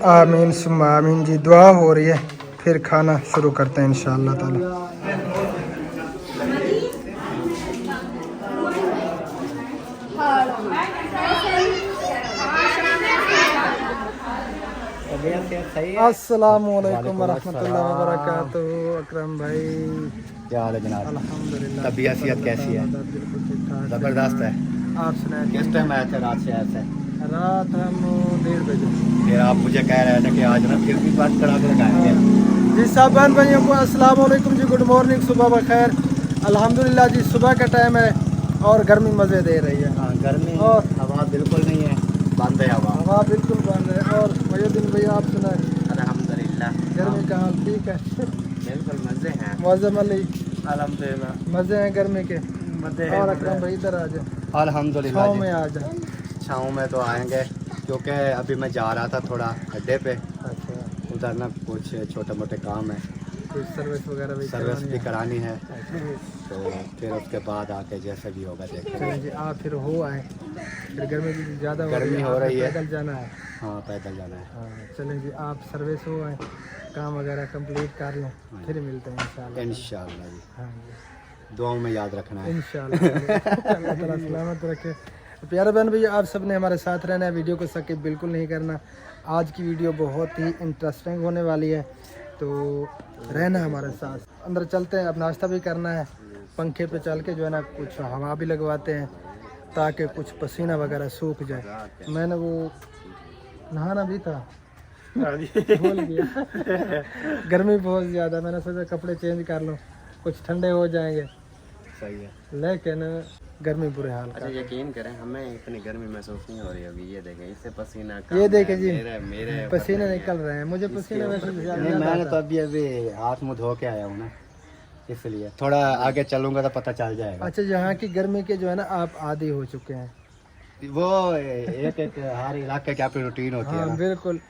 आमीन सुम्मा आमीन जी। दुआ हो रही है, फिर खाना शुरू करते हैं इंशाअल्लाह ताला। अस्सलामुअलैकुम वरहमतुल्लाहि वबरकातुहू। अकरम भाई क्या हाल है जनाब? अल्हम्दुलिल्लाह। तबीयत सेहत कैसी है? बिल्कुल ठीक ठाक। ज़बरदस्त है। आप सुनाए? किस टाइम आए थे रात शहर से? रात हम 1:30 बजे। फिर आप मुझे कह रहे थे कि आज ना फिर भी बात करा के लगाएंगे। जी साहबान भाइयों को अस्सलाम वालेकुम जी, गुड मॉर्निंग, सुबह बखैर। अल्हम्दुलिल्लाह जी, सुबह का टाइम है और गर्मी मज़े दे रही है। हाँ, गर्मी और हवा बिल्कुल नहीं है, बंद है हवा। हवा बिल्कुल बंद है। और मयूद्दीन भैया आप सुनाए? अल्हम्दुलिल्लाह गर्मी का हाल ठीक है? बिल्कुल मज़े हैं। मौसम अली अल्हम्दुलिल्लाह मज़े हैं गर्मी के। मज़े और अकरम भाई इधर आ जाए, अल्हम्दुलिल्लाह छाँव जी। में आ जाए। छाँव में तो आएंगे क्योंकि अभी मैं जा रहा था थोड़ा अड्डे पे, अच्छा, उधर ना कुछ छोटे मोटे काम है, कुछ सर्विस वगैरह भी सर्विस भी करानी है। अच्छा। तो फिर उसके बाद आके जैसे भी होगा देखेंगे। चलें जी, आप फिर हो आए, फिर गर्मी भी ज़्यादा गर्मी हो रही है। पैदल जाना है। हाँ, पैदल जाना है। हाँ चलें जी, आप सर्विस हो आए, काम वगैरह कंप्लीट कर लें, फिर मिलते हैं इंशाल्लाह। इंशाल्लाह जी, हाँ जी दुआओं में याद रखना है। इंशाल्लाह। अल्लाह ताला सलामत रखे। प्यारे बहन भैया, आप सब ने हमारे साथ रहना है, वीडियो को स्किप बिल्कुल नहीं करना। आज की वीडियो बहुत ही इंटरेस्टिंग होने वाली है, तो रहना हमारे साथ। अंदर चलते हैं, अब नाश्ता भी करना है, पंखे पे चल के जो है ना कुछ हवा भी लगवाते हैं ताकि कुछ पसीना वगैरह सूख जाए। मैंने वो नहाना भी था, भूल गया। गर्मी बहुत ज़्यादा, मैंने सोचा कपड़े चेंज कर लूँ, कुछ ठंडे हो जाएंगे, सही है। लेकिन गर्मी बुरे हाल का। अच्छा यकीन करें, हमें इतनी गर्मी महसूस नहीं हो रही अभी। ये देखें, इससे पसीना ये देखें जी, मेरे पसीने निकल रहे हैं। मुझे पसीने वैसे नहीं, ज़्यादा मैंने आता तो अभी हाथ मुंह धो के आया हूँ ना, इसलिए थोड़ा आगे चलूंगा तो पता चल जाएगा। अच्छा, यहाँ की गर्मी के जो है ना आप आदी हो चुके हैं। वो एक एक हर इलाके की अपनी रूटीन होती है हाँ ना। बिल्कुल,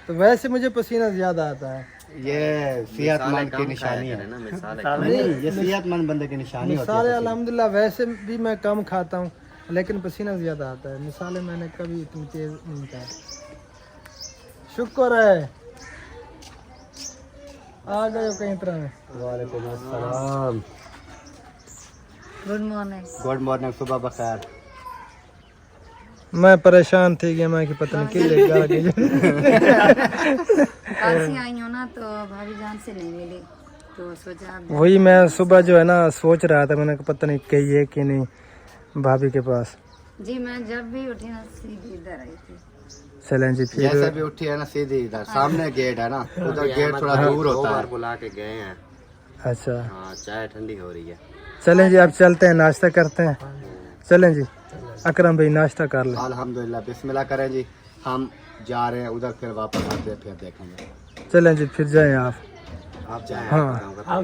तो वैसे मुझे पसीना ज़्यादा आता है। ये सेहतमंद की निशानी है ना, मिसाल नहीं, ये सेहतमंद बंदे की निशानी होती मिसाले है। अल्हम्दुलिल्लाह वैसे भी मैं कम खाता हूँ, लेकिन पसीना ज़्यादा आता है। मिसाले मैंने कभी इतनी तेज नहीं खाया। शुक्र है आ गए हो कहीं तरह में। वालेकुम अस्सलाम। Good morning. गुड मॉर्निंग, सुबह बखैर। मैं परेशान थी कि मैं कि पता नहीं किस लेके आ गई। कल से आई हूँ ना, तो भाभी जान से नहीं मिली, तो सोचा आप वही मैं सुबह जो है ना सोच रहा था, मैंने कहा पता नहीं गई है कि नहीं भाभी के पास। जी, मैं जब भी उठी ना सीधी इधर आई थी। चलें जी, जैसे फिर भी उठी है ना सीधी इधर सामने गेट है ना, उधर गेट थोड़ा दूर दो होता बार है। बुला के गए हैं। अच्छा हाँ, चाय ठंडी हो रही है। चलें जी, अब चलते हैं, नाश्ता करते हैं। चलें जी, अकरम भाई नाश्ता कर लें। अल्हम्दुलिल्लाह, बिस्मिल्लाह करें जी। हम जा रहे हैं उधर, फिर वापस आते हैं, फिर देखेंगे। चलें जी, फिर जाएं आप। आप जाएं। हाँ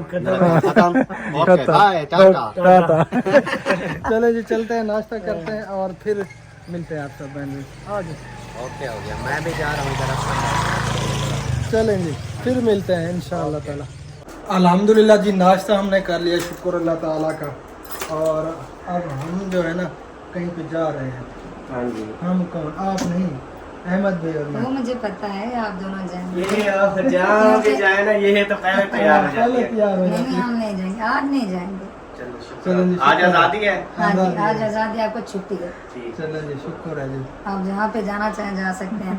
खत्म। Okay, bye, tata. टाटा। चलें जी, चलते हैं, नाश्ता करते हैं और फिर मिलते हैं आप सब बहन। आज ओके हो गया, मैं भी जा रहा हूँ इधर। चलें जी, फिर मिलते हैं इंशाअल्लाह ताला। अल्हम्दुलिल्लाह जी, नाश्ता हमने कर लिया, शुक्र अल्लाह ताला का। और अब हम जो है ना कहीं पे जा रहे हैं। हाँ जी। हम कौन? आप नहीं, अहमद भाई और मैं। वो मुझे पता है आप दोनों जाएंगे। ये आप जहाँ भी जाए ना, ये तो पहले तैयार हो जाती पहले है। तैयार हो नहीं जाती है। हम नहीं जाएंगे, आज नहीं जाएंगे। चलो चलो जी, शुक्र। आज आज़ादी है। हाँ जी, आज़ादी आज है। आज़ादी, आपको छुट्टी है, चलें जी, शुक्र है जी। आप जहाँ पे जाना चाहें जा सकते हैं।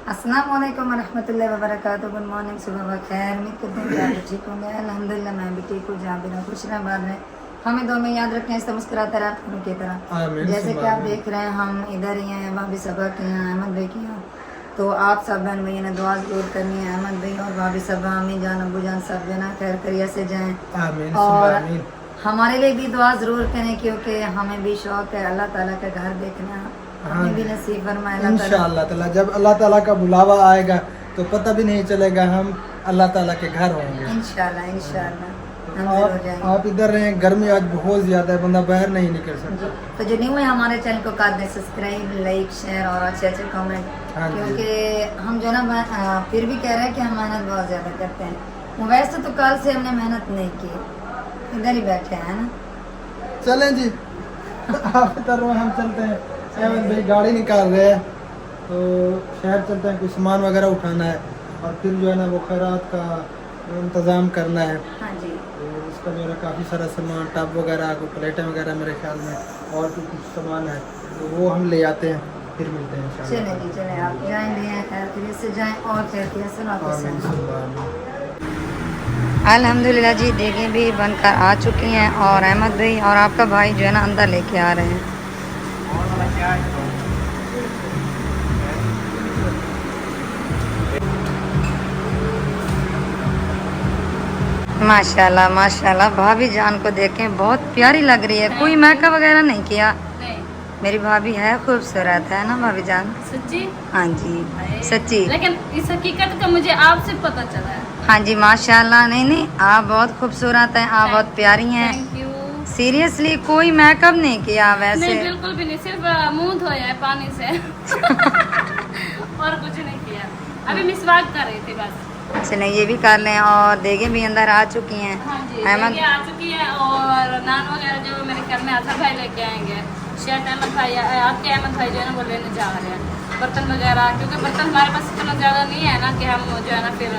अस्सलाम वालेकुम रहमतुल्लाहि व बरकातुहू। गुड मॉर्निंग, सुबह बखैर। उम्मीद करते हैं कि आप भी ठीक होंगे। अल्हम्दुलिल्लाह मैं भी ठीक हूँ। जहाँ भी रहूँ खुश रहें, बात रहें, हमें दोनों में याद रखें, इस तरह मुस्कुराते रहा करो की तरह। आमीन, जैसे कि आप आमीन। देख रहे हैं, हम इधर ही हैं, भाभी सबा के यहाँ, अहमद भाई के यहाँ। तो आप सब बहन भैया ने दुआ जरूर करनी है, अहमद भाई और भाभी सबा, अम्मी जान, अबू जान, सब जना खैर करियर से जाएं। आमीन, और आमीन। हमारे लिए भी दुआ जरूर करें, क्योंकि हमें भी शौक है अल्लाह ताला का घर देखना। हमें भी नसीब फरमाए अल्लाह ताला। इंशाअल्लाह ताला, जब अल्लाह ताला का बुलावा आएगा तो पता भी नहीं चलेगा हम अल्लाह ताला के घर होंगे। इंशाल्लाह इंशाल्लाह हम जरूर जाएंगे। आप इधर रहें, गर्मी आज बहुत ज़्यादा है, बंदा बाहर नहीं निकल सकता। तो जो न्यू है हमारे चैनल को कर दें सब्सक्राइब, लाइक, शेयर और अच्छे अच्छे कमेंट। हाँ जी। क्योंकि हम जो ना फिर भी कह रहे हैं कि हम मेहनत बहुत ज़्यादा करते हैं। वैसे तो कल से हमने मेहनत नहीं की, इधर ही बैठे हैं ना। चलें जी, आप इधर रहो, हम चलते हैं। अहमद भाई गाड़ी निकाल रहे हैं, तो शहर चलते हैं, कुछ सामान वगैरह उठाना है और फिर जो है ना वो खैरात का इंतज़ाम करना है। हाँ जी। तो उसका जो है काफ़ी सारा सामान, टब वगैरह, कुछ प्लेटें वगैरह मेरे ख्याल में और भी कुछ सामान है, तो वो हम ले आते हैं, फिर मिलते हैं इंशाल्लाह। चले जी चले, आप जाएंगे खैरियत से जाएं और खैरियत से वापस आएं। अल्हम्दुलिल्लाह जी, देखें भी बनकर आ चुकी हैं और अहमद भाई और आपका भाई जो है ना अंदर लेके आ रहे हैं। माशाल्लाह माशाल्लाह, भाभी जान को देखें बहुत प्यारी लग रही है। कोई मेकअप वगैरह नहीं किया? नहीं। मेरी भाभी है खूबसूरत, है ना भाभी जान? सच्ची? हाँ जी सच्ची। लेकिन इस हकीकत का मुझे आपसे पता चला है। हाँ जी माशाल्लाह, नहीं नहीं आप बहुत खूबसूरत हैं, आप बहुत प्यारी हैं। Thank you. सीरियसली कोई मेकअप नहीं किया वैसे? नहीं बिल्कुल भी नहीं, सिर्फ मुंह धोया है पानी से और कुछ नहीं किया। अभी मिसवाक कर रही थी बस। अच्छा नहीं, ये भी कर लें। और देगे भी अंदर आ चुकी हैं। हाँ जी, अहमद ये आ चुकी है और नान वगैरह जो मेरे घर में आधा भाई लेके आएंगे। शायद अहमद भाई, आपके अहमद भाई जो है ना वो लेने जा रहे हैं बर्तन वगैरह, क्योंकि बर्तन हमारे पास इतना ज़्यादा नहीं है ना कि हम जो है ना फिर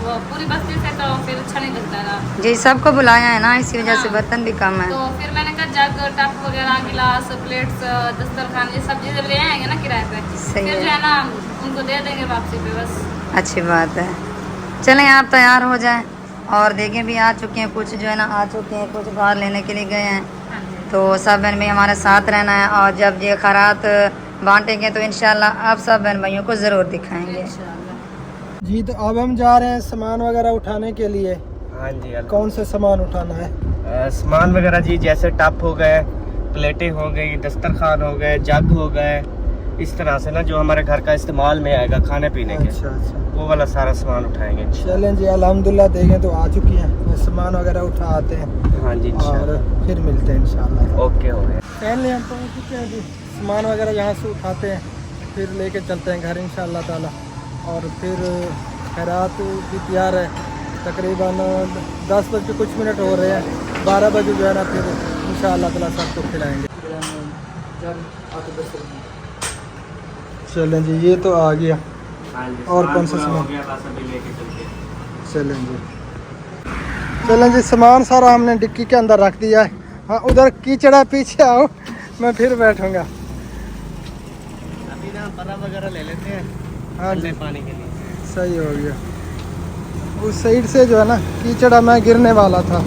वो पूरी बस्ती से तो फिर अच्छा नहीं लगता ना जी, सबको बुलाया है ना, इसी वजह से हाँ। बर्तन भी कम है। तो फिर मैंने कहा जग, टप वगैरह, गिलास, प्लेट्स, दस्तरखान, ये सब चीज़ें ले आएंगे ना किराए पे, सही फिर है। जो है ना उनको दे देंगे वापसी पे बस। अच्छी बात है। चलें आप तैयार हो जाएं। और देखें भी आ चुके हैं, कुछ जो है ना आ चुके हैं, कुछ बाहर लेने के लिए गए हैं। हाँ जी। तो सब बहन भाई हमारे साथ रहना है और जब ये खैरात बांटेंगे तो इंशाल्लाह आप सब बहन भाइयों को ज़रूर दिखाएंगे। इंशाल्लाह। जी तो अब हम जा रहे हैं सामान वगैरह उठाने के लिए। हाँ जी। कौन से सामान उठाना है? सामान वगैरह जी, जैसे टप हो गए, प्लेटें हो गई, दस्तरखान हो गए, जग हो गए, इस तरह से ना जो हमारे घर का इस्तेमाल में आएगा खाने पीने के, अच्छा अच्छा। वो वाला सारा सामान उठाएंगे। चलें जी, अल्हम्दुलिल्लाह देखें तो आ चुकी हैं, सामान वगैरह उठा आते हैं हाँ जी और इंशाल्लाह। फिर मिलते हैं इंशाल्लाह। ओके हो गया। पहले हम पहुँच चुके हैं जी, सामान वगैरह यहाँ से उठाते हैं, फिर लेके चलते हैं घर इंशाल्लाह ताला। और फिर खैरात भी तैयार है, तकरीबन 10 बज के कुछ मिनट हो रहे हैं, 12 बजे जो है ना फिर इंशाल्लाह ताला सबको खिलाएँगे। चलें जी, ये तो आ गया। हाँ जी, और कौन सा पूरा सामान? हो गया, बस अभी लेके चलते हैं। चलें जी, चलें जी, सामान सारा हमने डिक्की के अंदर रख दिया है। हाँ उधर कीचड़ा, पीछे आओ, मैं फिर बैठूंगा। अभी ना परा वगैरह ले लेते हैं हाँ जी, पानी के लिए। सही हो गया। उस साइड से जो है ना कीचड़ा मैं गिरने वाला था,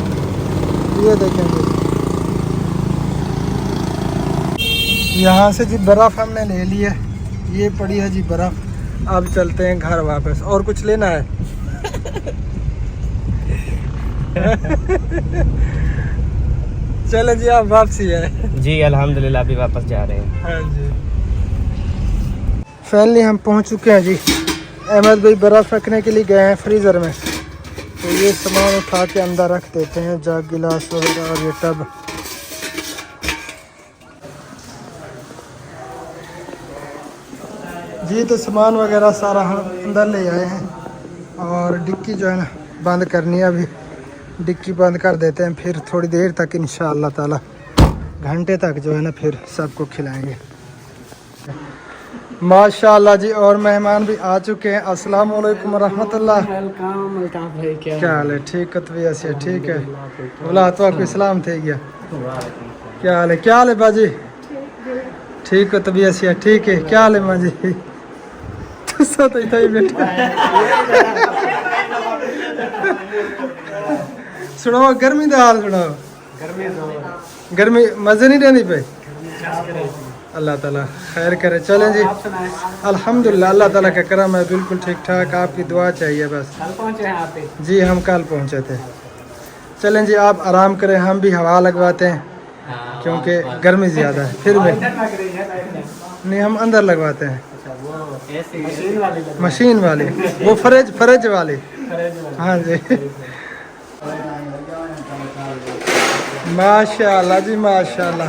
ये देखेंगे। यहाँ से जी बर्फ़ हमने ले ली है, ये पड़ी है जी बर्फ़। अब चलते हैं घर वापस। और कुछ लेना है? चले जी, आप वापसी है। जी अल्हम्दुलिल्लाह, अभी वापस जा रहे हैं। हाँ जी, फाइनली हम पहुंच चुके हैं जी। अहमद भाई बर्फ़ रखने के लिए गए हैं फ्रीज़र में, तो ये सामान उठा के अंदर रख देते हैं, जग, गिलास वगैरह और ये टब। जी तो सामान वगैरह सारा हम अंदर ले आए हैं और डिक्की जो है ना बंद करनी है। अभी डिक्की बंद कर देते हैं, फिर थोड़ी देर तक इंशाअल्लाह ताला, घंटे तक जो है ना फिर सबको खिलाएंगे। माशाअल्लाह जी, और मेहमान भी आ चुके हैं। अस्सलाम वालेकुम रहमतुल्लाह। क्या हाल है? ठीक है, तो ऐसे ठीक है। बोला तो आपको इस्लाम थे गया। क्या हाल है? क्या हाल है बाजी? ठीक है, तभी ऐसे ठीक है। क्या हाल है माँ जी? तो सत ही था ही बेटा। सुनाओ गर्मी का हाल सुनाओ। गर्मी मजे नहीं रहनी पे। अल्लाह ताला खैर करे। चलें जी, अल्हम्दुलिल्लाह अल्लाह ताला का करम है, बिल्कुल ठीक ठाक। आपकी दुआ चाहिए बस। कल पहुंचे हैं आप? जी हम कल पहुंचे थे। चलें जी, आप आराम करें, हम भी हवा लगवाते हैं क्योंकि गर्मी ज़्यादा है। फिर भी नहीं, हम अंदर लगवाते हैं। मशीन वाली, वो फ्रिज वाली। हाँ जी, माशाल्लाह जी माशाल्लाह।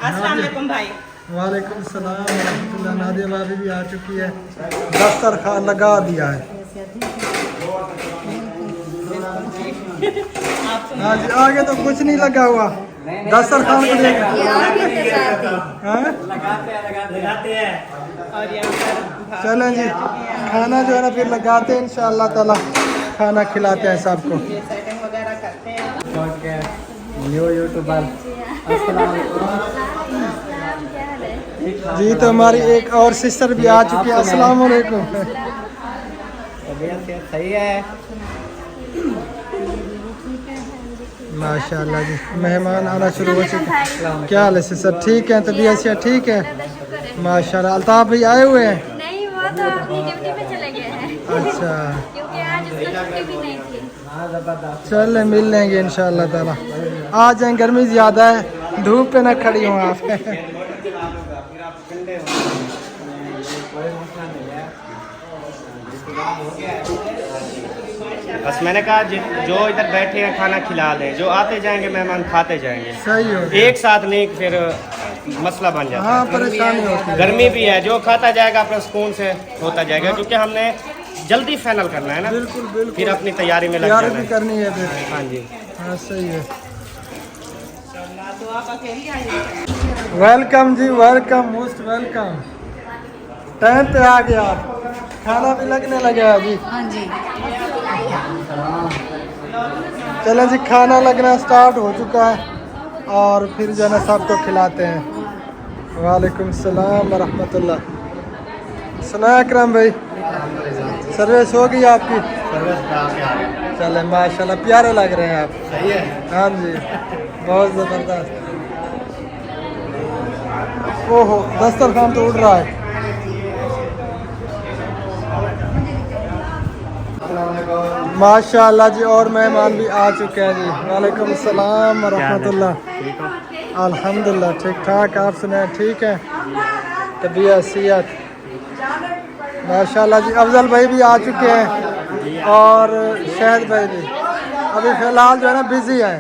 अस्सलाम वालेकुम भाई। वालेकुम सलाम रहमतुल्लाह। नादिया भाभी भी आ चुकी है, दस्तरखान लगा दिया है। हाँ जी, आगे तो कुछ नहीं लगा हुआ, दस्तरखान को देखा। ये आपके इंतजार थी। हाँ? लगाते हैं और यहाँ पर चलें जी, खाना जो है ना फिर लगाते हैं इंशाअल्लाह ताला, खाना खिलाते हैं सबको। ये सेटिंग वगैरह करते हैं। न्यू यूट्यूबर जी, तो हमारी एक और सिस्टर भी आ चुकी है। अस्सलाम वालेकुम। सही है। माशाल्लाह जी, मेहमान आना शुरू हो चुके हैं। क्या हाल है सिस्टर, ठीक है? तबीयत से ठीक है माशाल्लाह। अल्ताफ भाई आए हुए हैं? नहीं, वो तो अपनी ड्यूटी पे चले गए हैं अच्छा, क्योंकि आज उसको छुट्टी भी नहीं थी। चल मिल लेंगे इंशाअल्लाह ताला। आ जाएं, गर्मी ज़्यादा है, धूप पे ना खड़ी हो आप। बस मैंने कहा जो इधर बैठे हैं खाना खिला दें, जो आते जाएंगे मेहमान खाते जाएंगे, सही हो गया। एक साथ नहीं फिर मसला बन जाता हाँ, है। परेशानी होती है। गर्मी भी है, जो खाता जाएगा अपने सुकून से होता जाएगा, क्योंकि हमने जल्दी फाइनल करना है ना। बिल्कुल बिल्कुल, फिर अपनी तैयारी में लग तैयारी जाना भी है। करनी है फिर। हाँ जी। हाँ सही है। तो आप अकेली आई। वेलकम जी, वेलकम, मोस्ट वेलकम। टाइम पे आ गया, खाना भी लगने लगा जी। हाँ जी। चलें जी, खाना लगना स्टार्ट हो चुका है और फिर जो है ना सबको खिलाते हैं। वालेकुम सलाम वरहमतुल्लाह। सुना अकरम भाई, सर्विस हो गई आपकी? चले माशाल्लाह, प्यारे लग रहे हैं आप। सही है। हाँ जी, बहुत ज़बरदस्त। ओहो, दस्तरखान तो उड़ रहा है। माशाल्लाह जी, और मेहमान भी आ चुके हैं जी। वालेकुम सलाम वरहमतुल्लाह। अल्हम्दुलिल्लाह ठीक ठाक, आप सुनाएं ठीक है? तबीयत सेहत माशाल्लाह जी। अफजल भाई भी आ चुके हैं और शहद भाई भी। अभी फ़िलहाल जो है ना बिज़ी है।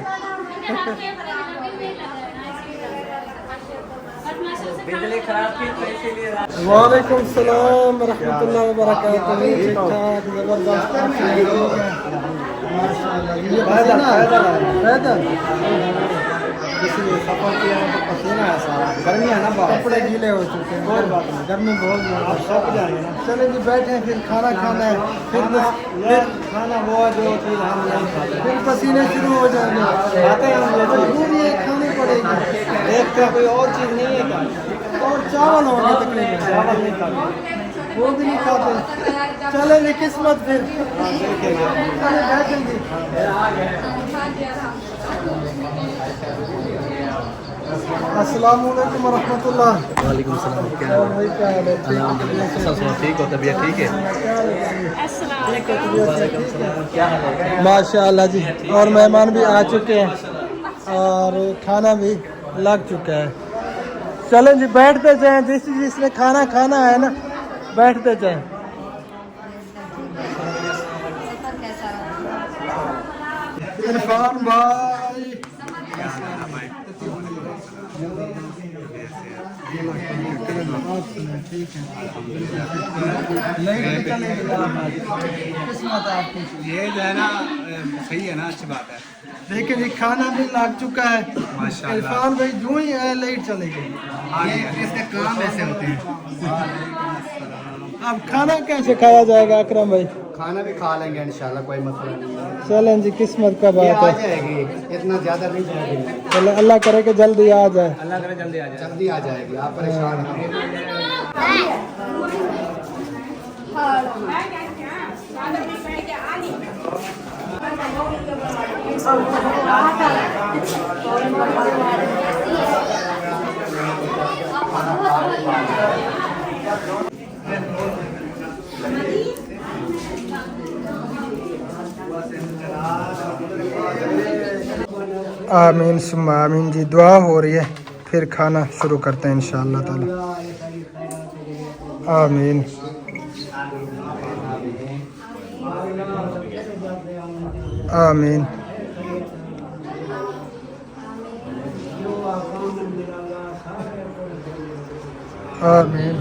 वालेकुम सलाम वरहमतुल्लाह वबरकातुहू। ठीक ठाक, ज़बरदस्त। माशाल्लाह, ये पैदल इसलिए सफर किया है तो पसीना है सारा। गर्मी है ना, कपड़े गीले हो चुके हैं। कोई बात नहीं, गर्मी बहुत ज़्यादा, सब जाएंगे ना। चले जी, बैठे फिर खाना खाना है। फिर खाना वो जो चीज़ हम नहीं खाते, फिर पसीने शुरू हो जाएंगे। खाते हैं हम, मजबूरी है, खानी पड़ेगी। देखते कोई और चीज़ नहीं है क्या? और चावल होंगे तकरीबन, चावल नहीं खाते, वो भी नहीं खाते। चले जी, किस्मत फिर चले बैठेंगे। अस्सलाम वालेकुम वरहमतुल्लाह। वालेकुम सलाम। क्या और भाई क्या हाल है? ठीक हो? तबीयत ठीक है? क्या हाल है? माशाल्लाह जी, और मेहमान भी आ चुके हैं और खाना भी लग चुका है। चलें जी, बैठते जाएं, जिसने खाना खाना है ना, बैठते जाएं। सफर कैसा रहा? इरफान भाई, ठीक है। किस्मत आपकी, ये जो है ना सही है ना, अच्छी बात है। लेकिन ये खाना भी लग चुका है माशाल्लाह। इरफान भाई जो ही है लाइट चले गई। आगे इसके काम ऐसे होते हैं। अब खाना कैसे खाया जाएगा अकरम भाई? खाना भी खा लेंगे इंशाल्लाह, कोई मसला नहीं है। चलें जी, किस्मत का ये आ बात है। जाएगी, इतना ज़्यादा नहीं जाएगी। चलो, अल्लाह करे कि जल्दी आ जाए। अल्लाह करे जल्दी आ जाए। जल्दी आ जाएगी, आप परेशान हैं। आमीन सुम्मा आमीन जी, दुआ हो रही है, फिर खाना शुरू करते हैं इंशाअल्लाह ताला। आमीन। आमीन। आमीन।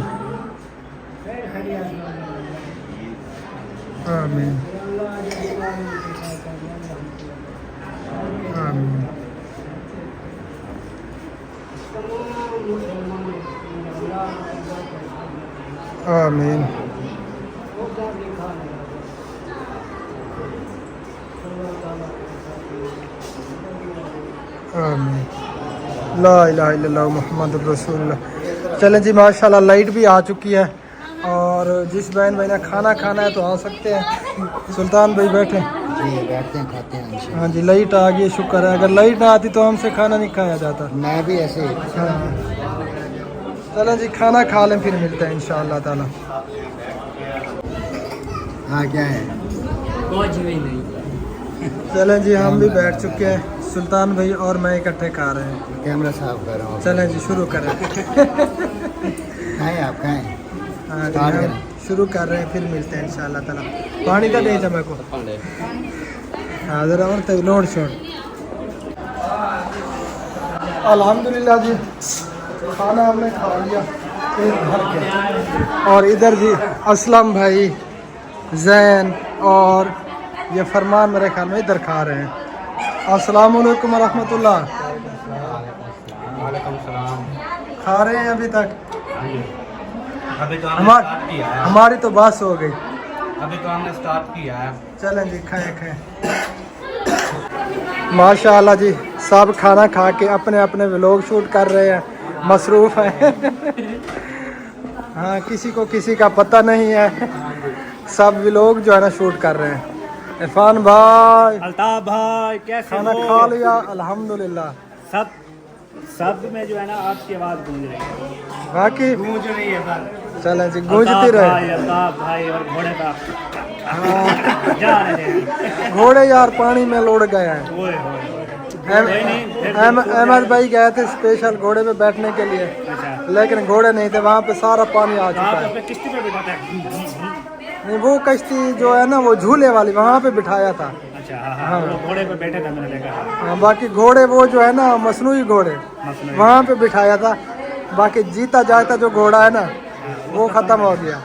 आमीन। आमीन। आमीन। आमीन। ला इलाहा इल्लल्लाह मुहम्मदुर रसूलुल्लाह। चलें जी, माशाल्लाह लाइट भी आ चुकी है और जिस बहन भाई ने खाना खाना है तो आ सकते हैं। सुल्तान भाई बैठे, जी बैठते हैं खाते हैं इंशाल्लाह। हाँ जी, लाइट आ गई, शुक्र है। अगर लाइट ना आती तो हमसे खाना नहीं खाया जाता। मैं भी ऐसे ही। हाँ, चलें जी, खाना खा लें, फिर मिलते हैं इंशाअल्लाह ताला। हाँ क्या है? चलें जी, हम भी बैठ चुके हैं। सुल्तान भाई और मैं इकट्ठे खा रहे हैं। कैमरा साफ कर रहा हूँ। चलें जी, शुरू करें। खाएं आप खाएं। हाँ जी, स्टार्ट हम करें। शुरू कर रहे हैं, फिर मिलते हैं इंशाअल्लाह ताला। पानी का दे मेरे को। हाँ ज़रा और तक लोड छोड़। अल्हम्दुलिल्लाह जी, खाना हमने खा लिया पेट भर के। और इधर जी असलम भाई, जैन और ये फरमान मेरे ख्याल में इधर खा रहे हैं। अस्सलाम वालेकुम रहमतुल्लाह। खा रहे हैं अभी तक? अभी तो हमारी तो बस हो गई। अभी तो हमने स्टार्ट किया है। चलें जी, खाएं खाएं। माशाल्लाह जी, सब खाना खा के अपने अपने व्लॉग शूट कर रहे हैं, मसरूफ़ हैं। हाँ, किसी को किसी का पता नहीं है, सब व्लॉग जो है ना शूट कर रहे हैं। इरफान भाई, अल्ताफ भाई, कैसे खाना हो? खा लिया अल्हम्दुलिल्लाह। सब में जो है ना आपकी आवाज़ गूंज रही है, बाकी गूंज रही है सर। चलें जी, गूंजती रहे। अल्ताफ भाई और घोड़े का हाँ, जा रहे हैं। घोड़े यार पानी में लुढ़ गए हैं। ओए होए। अहमद भाई गए थे स्पेशल घोड़े पे बैठने के लिए, लेकिन घोड़े नहीं थे वहाँ पे, सारा पानी आ चुका है। किश्ती पे बिठाते हैं। नहीं, वो कश्ती जो है ना वो झूले वाली वहाँ पे बिठाया था। अच्छा, हाँ, वो घोड़े पे बैठे थे, मैंने देखा। हाँ, बाकी घोड़े वो जो है ना मसनूई घोड़े वहाँ पे बिठाया था। बाकी जीता जाता जो घोड़ा है ना वो ख़त्म हो गया।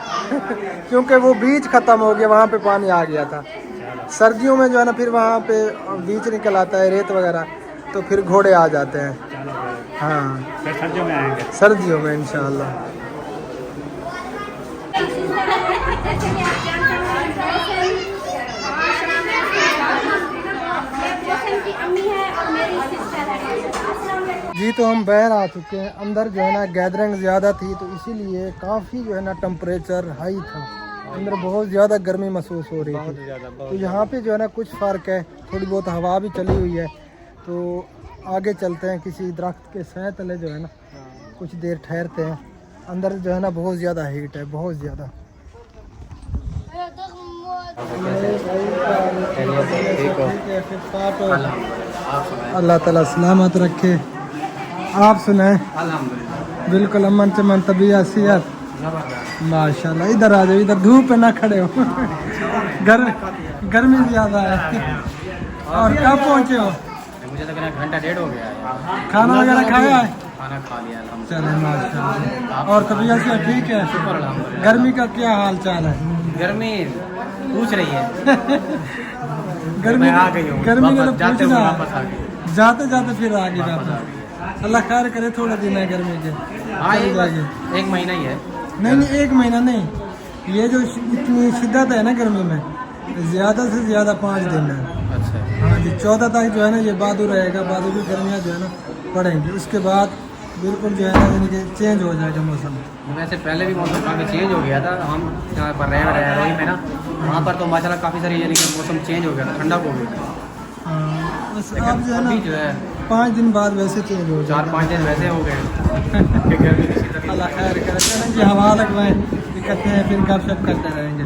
क्योंकि वो बीच ख़त्म हो गया, वहाँ पे पानी आ गया था। सर्दियों में जो है ना फिर वहाँ पे बीच निकल आता है, रेत वगैरह, तो फिर घोड़े आ जाते हैं। हाँ, फिर सर्दियों में आएंगे। सर्दियों में इंशाल्लाह। जी, तो हम बाहर आ चुके हैं। अंदर जो है ना गैदरिंग ज़्यादा थी, तो इसीलिए काफ़ी जो है ना टेम्परेचर हाई था। अंदर बहुत ज़्यादा गर्मी महसूस हो रही थी। तो यहाँ पे जो है ना कुछ फ़र्क है, थोड़ी बहुत हवा भी चली हुई है। तो आगे चलते हैं, किसी दरख्त के सह तले जो है ना कुछ देर ठहरते हैं। अंदर जो है ना बहुत ज़्यादा हीट है, बहुत ज़्यादा। अल्लाह ताला सलामत रखे। आप सुनाए? बिल्कुल अमन चमन तबीयत सेहत माशाल्लाह। इधर आ जाओ, इधर धूप पे ना खड़े हो। गर्मी ज़्यादा है। और कब पहुँचे हो? मुझे तो घंटा डेढ़ हो गया है। खाना वगैरह खाया है? खाना खा लिया अल्हम्दुलिल्लाह। चले माशाल्लाह। और तबीयत से ठीक है? शुक्र अल्हम्दुलिल्लाह। गर्मी का क्या हाल चाल है? गर्मी पूछ रही है। गर्मी मैं आ गई हूँ, गर्मी का तो वापस जाते पूछना हुए है। वापस आ गई। जाते जाते फिर आ गई वापस। अल्लाह खैर करे, थोड़ा दिन है गर्मी के, हाँ, चली जाएगी। एक महीना ही है। नहीं नहीं, एक महीना नहीं, ये जो इतनी शिद्दत है ना गर्मी में, ज़्यादा से ज़्यादा 5 दिन है। अच्छा, हाँ जी, 14 तक जो है ना ये बादू रहेगा, बादू की गर्मियाँ जो है ना पड़ेंगी। उसके बाद बिल्कुल जो है ना यानी कि चेंज हो जाएगा मौसम। वैसे पहले भी मौसम काफ़ी चेंज हो गया था। हम यहाँ पर रहे रोही में ना, वहाँ पर तो माशाल्लाह काफ़ी सारी यानी कि मौसम चेंज हो गया था, ठंडक हो गई थी। हाँ, बस लेकिन अब जो है अभी जो ना है 5 दिन बाद वैसे चेंज हो जाएगा। 4-5 दिन वैसे हो गए कि गर्मी की शिद्दत। अल्लाह खैर करे। चलें जी, हवा लगवाएं, इकट्ठे हैं, फिर गपशप करते रहेंगे।